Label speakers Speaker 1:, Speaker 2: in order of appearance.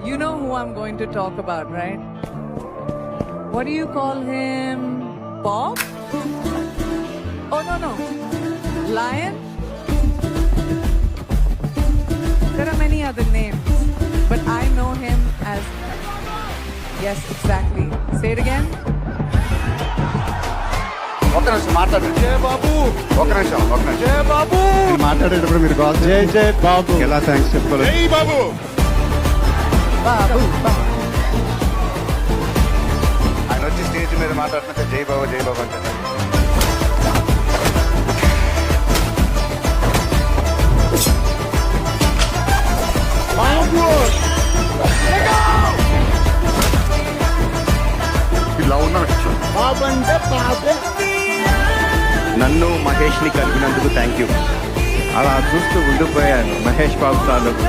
Speaker 1: You know who I'm going to talk about, right? What do you call him? Bob? Oh, no. Lion? There are many other names, but I know him as... Yes, exactly. Say it again.
Speaker 2: ఒక నిమిషం మాట్లాడండి.
Speaker 3: జయ బాబు,
Speaker 2: ఒక నిమిషం
Speaker 3: జయ బాబు,
Speaker 2: మీరు మాట్లాడేటప్పుడు మీరు call
Speaker 3: జయ జయ బాబు,
Speaker 2: ఎలా thanks చెప్పుకోలేదు.
Speaker 3: జై బాబు.
Speaker 1: Babu.
Speaker 2: ఆయన వచ్చి స్టేజ్ మీద మాట్లాడుతుంటే జై బాబు అంటే
Speaker 3: బాబు,
Speaker 2: ఇలా ఉన్నాడు.
Speaker 3: బాబు అంటే బాబే.
Speaker 2: నన్ను మహేష్ ని కలిపినందుకు థ్యాంక్ యూ. అలా చూస్తూ ఉండిపోయాను. మహేష్ బాబు తాలూకు